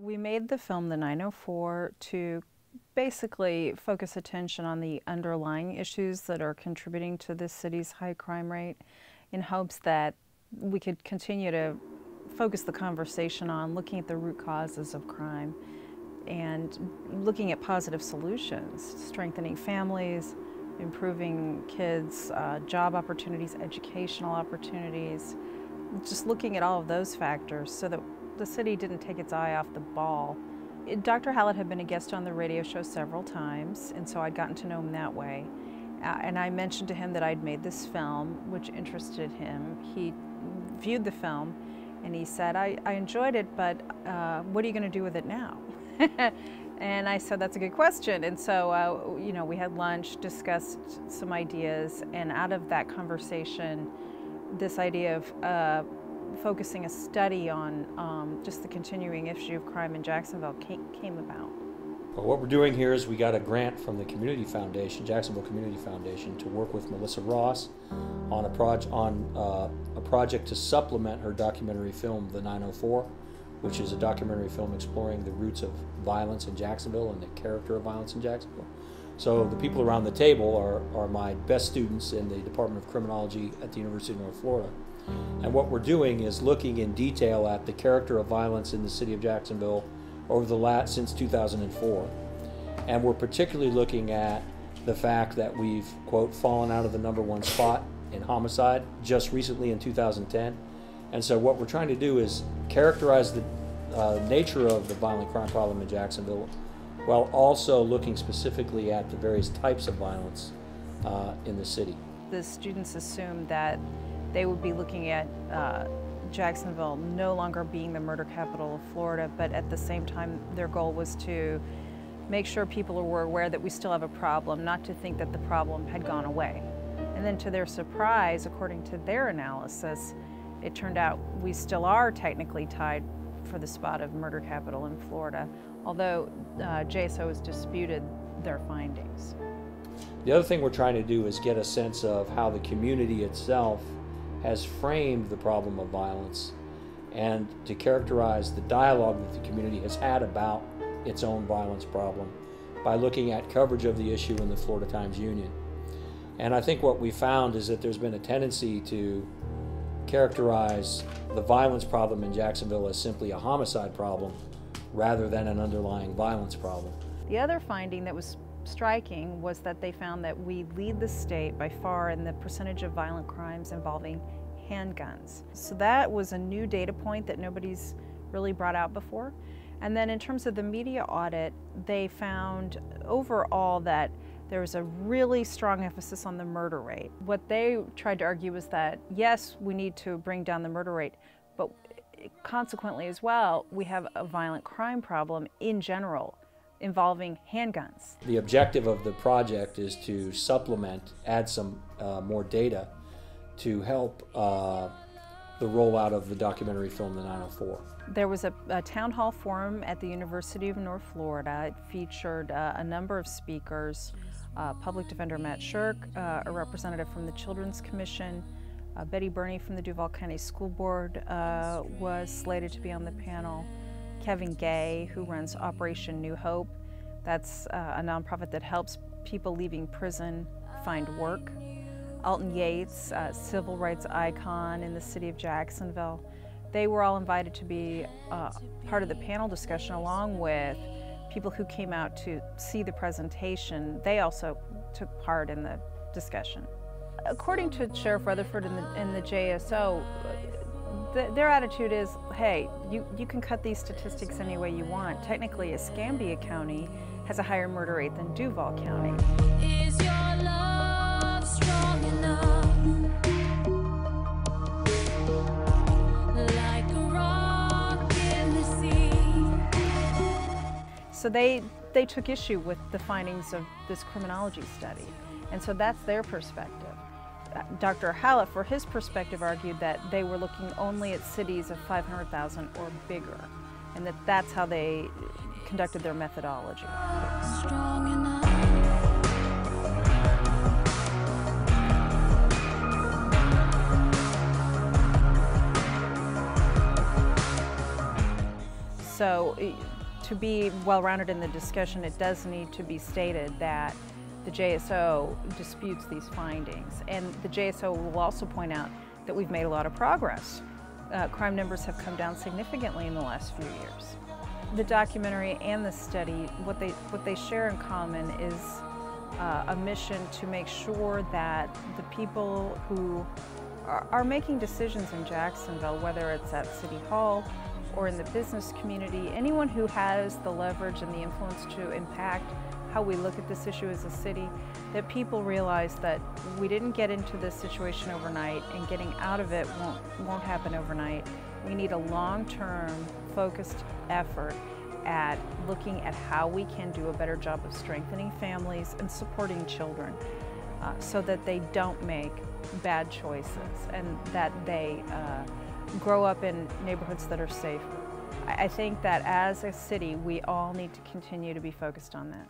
We made the film The 904 to basically focus attention on the underlying issues that are contributing to this city's high crime rate, in hopes that we could continue to focus the conversation on looking at the root causes of crime and looking at positive solutions, strengthening families, improving kids' job opportunities, educational opportunities, just looking at all of those factors so that the city didn't take its eye off the ball. Dr. Hallett had been a guest on the radio show several times, and so I'd gotten to know him that way. And I mentioned to him that I'd made this film, which interested him. He viewed the film, and he said, I enjoyed it, but what are you going to do with it now? And I said, that's a good question. And so, you know, we had lunch, discussed some ideas, and out of that conversation, this idea of focusing a study on just the continuing issue of crime in Jacksonville came about. Well, what we're doing here is we got a grant from the Community Foundation, Jacksonville Community Foundation, to work with Melissa Ross on a project to supplement her documentary film, The 904, which is a documentary film exploring the roots of violence in Jacksonville and the character of violence in Jacksonville. So the people around the table are my best students in the Department of Criminology at the University of North Florida. And what we're doing is looking in detail at the character of violence in the city of Jacksonville since 2004. And we're particularly looking at the fact that we've, quote, fallen out of the #1 spot in homicide just recently in 2010. And so what we're trying to do is characterize the nature of the violent crime problem in Jacksonville, while also looking specifically at the various types of violence in the city. The students assumed that they would be looking at Jacksonville no longer being the murder capital of Florida, but at the same time their goal was to make sure people were aware that we still have a problem, not to think that the problem had gone away. And then to their surprise, according to their analysis, it turned out we still are technically tied for the spot of murder capital in Florida, although JSO has disputed their findings. The other thing we're trying to do is get a sense of how the community itself has framed the problem of violence, and to characterize the dialogue that the community has had about its own violence problem by looking at coverage of the issue in the Florida Times-Union. And I think what we found is that there's been a tendency to characterize the violence problem in Jacksonville as simply a homicide problem rather than an underlying violence problem. The other finding that was striking was that they found that we lead the state by far in the percentage of violent crimes involving handguns. So that was a new data point that nobody's really brought out before. And then in terms of the media audit, they found overall that there was a really strong emphasis on the murder rate. What they tried to argue was that, yes, we need to bring down the murder rate, but consequently as well, we have a violent crime problem in general involving handguns. The objective of the project is to supplement, add some more data to help the rollout of the documentary film, The 904. There was a town hall forum at the University of North Florida. It featured a number of speakers, Public Defender Matt Shirk, a representative from the Children's Commission, Betty Burney from the Duval County School Board was slated to be on the panel. Kevin Gay, who runs Operation New Hope. That's a nonprofit that helps people leaving prison find work. Alton Yates, a civil rights icon in the city of Jacksonville. They were all invited to be part of the panel discussion, along with people who came out to see the presentation. They also took part in the discussion. According to Sheriff Rutherford and the JSO, their attitude is, hey, you can cut these statistics any way you want. Technically, Escambia County has a higher murder rate than Duval County. Is your love strong enough? Like a rock in the sea. So they took issue with the findings of this criminology study, and so that's their perspective. Dr. Hallett, for his perspective, argued that they were looking only at cities of 500,000 or bigger, and that's how they conducted their methodology. Strong enough. So to be well-rounded in the discussion, it does need to be stated that the JSO disputes these findings. And the JSO will also point out that we've made a lot of progress. Crime numbers have come down significantly in the last few years. The documentary and the study, what they share in common is a mission to make sure that the people who are making decisions in Jacksonville, whether it's at City Hall or in the business community, anyone who has the leverage and the influence to impact how we look at this issue as a city, that people realize that we didn't get into this situation overnight, and getting out of it won't happen overnight. We need a long-term, focused effort at looking at how we can do a better job of strengthening families and supporting children so that they don't make bad choices and that they grow up in neighborhoods that are safer. I think that as a city, we all need to continue to be focused on that.